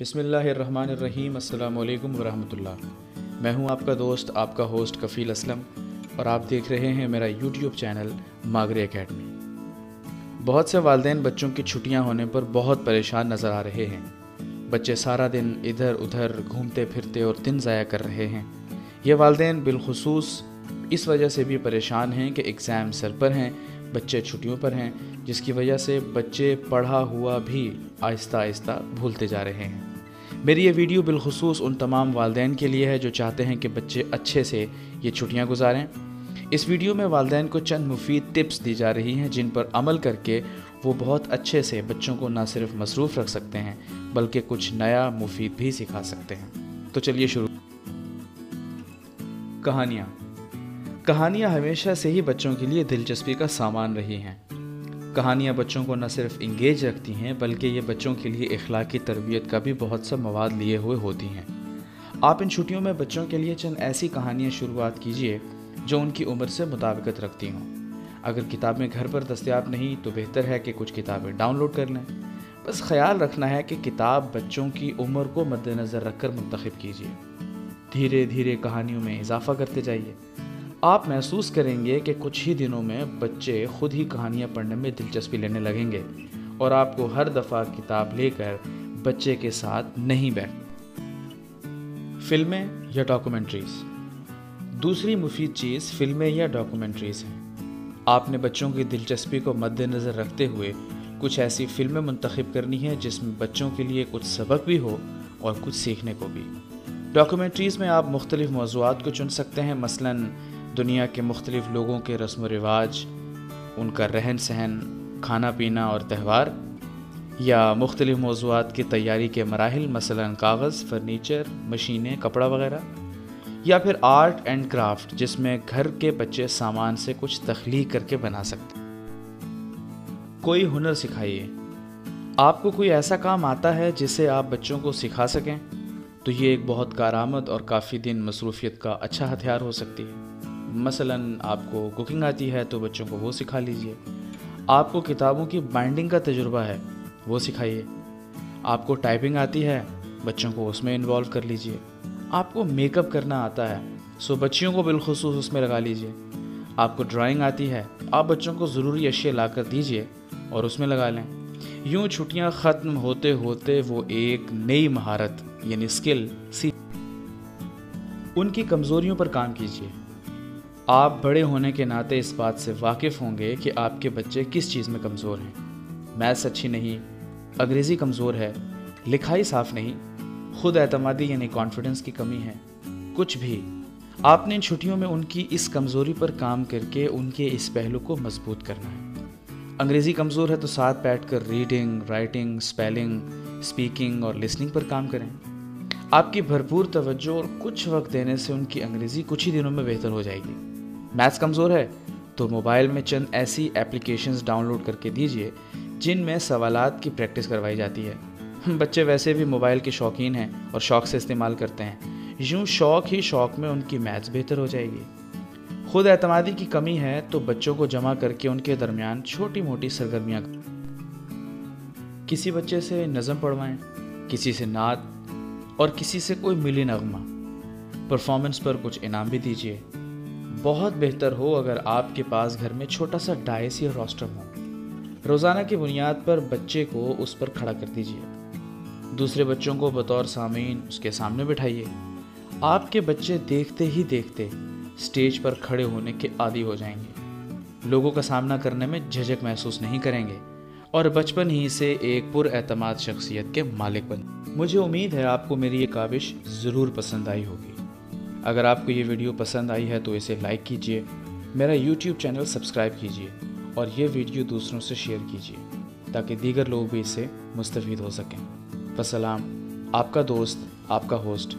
بسم اللہ الرحمن الرحیم۔ السلام علیکم ورحمۃ اللہ۔ میں ہوں آپ کا دوست، آپ کا ہوسٹ کفیل اسلم، اور آپ دیکھ رہے ہیں میرا یوٹیوب چینل ماگرے اکیڈمی۔ بہت سے والدین بچوں کی چھٹیاں ہونے پر بہت پریشان نظر آ رہے ہیں۔ بچے سارا دن ادھر ادھر گھومتے پھرتے اور دن ضائع کر رہے ہیں۔ یہ والدین بالخصوص اس وجہ سے بھی پریشان ہیں کہ ایگزام سر پر ہیں، بچے چھٹیوں پر ہیں، جس کی وجہ سے بچے پڑھا ہوا بھی آہستہ آہستہ بھولتے جا رہے ہیں۔ میری یہ ویڈیو بالخصوص ان تمام والدین کے لیے ہے جو چاہتے ہیں کہ بچے اچھے سے یہ چھٹیاں گزاریں۔ اس ویڈیو میں والدین کو چند مفید ٹپس دی جا رہی ہیں جن پر عمل کر کے وہ بہت اچھے سے بچوں کو نہ صرف مصروف رکھ سکتے ہیں بلکہ کچھ نیا مفید بھی سکھا سکتے ہیں۔ تو چلیے شروع۔ کہانیاں ہمیشہ سے ہی بچوں کے لیے دلچسپی کا سامان رہی ہیں۔ کہانیاں بچوں کو نہ صرف انگیج رکھتی ہیں بلکہ یہ بچوں کے لیے اخلاقی تربیت کا بھی بہت سا مواد لیے ہوئے ہوتی ہیں۔ آپ ان چھٹیوں میں بچوں کے لیے چند ایسی کہانیاں شروعات کیجیے جو ان کی عمر سے مطابقت رکھتی ہوں۔ اگر کتابیں گھر پر دستیاب نہیں تو بہتر ہے کہ کچھ کتابیں ڈاؤن لوڈ کر لیں۔ بس خیال رکھنا ہے کہ کتاب بچوں کی عمر کو مد نظر رکھ کر منتخب کیجیے۔ دھیرے دھیرے کہانیوں میں اضافہ کرتے جائیے۔ آپ محسوس کریں گے کہ کچھ ہی دنوں میں بچے خود ہی کہانیاں پڑھنے میں دلچسپی لینے لگیں گے اور آپ کو ہر دفعہ کتاب لے کر بچے کے ساتھ نہیں بیٹھنا۔ فلمیں یا ڈاکومنٹریز۔ دوسری مفید چیز فلمیں یا ڈاکومنٹریز ہیں۔ آپ نے بچوں کی دلچسپی کو مد نظر رکھتے ہوئے کچھ ایسی فلمیں منتخب کرنی ہیں جس میں بچوں کے لیے کچھ سبق بھی ہو اور کچھ سیکھنے کو بھی۔ ڈاکومنٹریز میں آپ مختلف موضوعات کو چن سکتے ہیں، مثلاً دنیا کے مختلف لوگوں کے رسم و رواج، ان کا رہن سہن، کھانا پینا اور تہوار، یا مختلف موضوعات کی تیاری کے مراحل، مثلاً کاغذ، فرنیچر، مشینیں، کپڑا وغیرہ، یا پھر آرٹ اینڈ کرافٹ جس میں گھر کے بچے سامان سے کچھ تخلیق کر کے بنا سکتے ہیں۔ کوئی ہنر سکھائیے۔ آپ کو کوئی ایسا کام آتا ہے جسے آپ بچوں کو سکھا سکیں تو یہ ایک بہت کارآمد اور کافی دن مصروفیت کا اچھا ہتھیار ہو سکتی ہے۔ مثلاً آپ کو کوکنگ آتی ہے تو بچوں کو وہ سکھا لیجئے۔ آپ کو کتابوں کی بائنڈنگ کا تجربہ ہے، وہ سکھائیے۔ آپ کو ٹائپنگ آتی ہے، بچوں کو اس میں انوالو کر لیجئے۔ آپ کو میک اپ کرنا آتا ہے سو بچیوں کو بالخصوص اس میں لگا لیجئے۔ آپ کو ڈرائنگ آتی ہے، آپ بچوں کو ضروری اشیاء لا کر دیجئے اور اس میں لگا لیں۔ یوں چھٹیاں ختم ہوتے ہوتے وہ ایک نئی مہارت یعنی اسکل سیکھ۔ ان کی کمزوریوں پر کام کیجئے۔ آپ بڑے ہونے کے ناطے اس بات سے واقف ہوں گے کہ آپ کے بچے کس چیز میں کمزور ہیں۔ میتھس اچھی نہیں، انگریزی کمزور ہے، لکھائی صاف نہیں، خود اعتمادی یعنی کانفیڈنس کی کمی ہے، کچھ بھی۔ آپ نے ان چھٹیوں میں ان کی اس کمزوری پر کام کر کے ان کے اس پہلو کو مضبوط کرنا ہے۔ انگریزی کمزور ہے تو ساتھ بیٹھ کر ریڈنگ، رائٹنگ، اسپیلنگ، اسپیکنگ اور لسننگ پر کام کریں۔ آپ کی بھرپور توجہ اور کچھ وقت دینے سے ان کی انگریزی کچھ ہی دنوں میں بہتر ہو جائے گی۔ میتھس کمزور ہے تو موبائل میں چند ایسی ایپلیکیشنز ڈاؤن لوڈ کر کے دیجئے جن میں سوالات کی پریکٹس کروائی جاتی ہے۔ بچے ویسے بھی موبائل کے شوقین ہیں اور شوق سے استعمال کرتے ہیں، یوں شوق ہی شوق میں ان کی میتھس بہتر ہو جائے گی۔ خود اعتمادی کی کمی ہے تو بچوں کو جمع کر کے ان کے درمیان چھوٹی موٹی سرگرمیاں، کسی بچے سے نظم پڑھوائیں، کسی سے نعت اور کسی سے کوئی ملی نغمہ۔ پرفارمنس پر کچھ انعام بھی دیجیے۔ بہت بہتر ہو اگر آپ کے پاس گھر میں چھوٹا سا ڈائس یا روسٹر ہو۔ روزانہ کی بنیاد پر بچے کو اس پر کھڑا کر دیجیے۔ دوسرے بچوں کو بطور سامعین اس کے سامنے بٹھائیے۔ آپ کے بچے دیکھتے ہی دیکھتے سٹیج پر کھڑے ہونے کے عادی ہو جائیں گے، لوگوں کا سامنا کرنے میں جھجک محسوس نہیں کریں گے اور بچپن ہی سے ایک پر اعتماد شخصیت کے مالک بن۔ مجھے امید ہے آپ کو میری یہ کاوش ضرور پسند آئی ہوگی۔ اگر آپ کو یہ ویڈیو پسند آئی ہے تو اسے لائک کیجئے، میرا یوٹیوب چینل سبسکرائب کیجئے اور یہ ویڈیو دوسروں سے شیئر کیجئے تاکہ دیگر لوگ بھی اس سے مستفید ہو سکیں۔ والسلام، آپ کا دوست، آپ کا ہوسٹ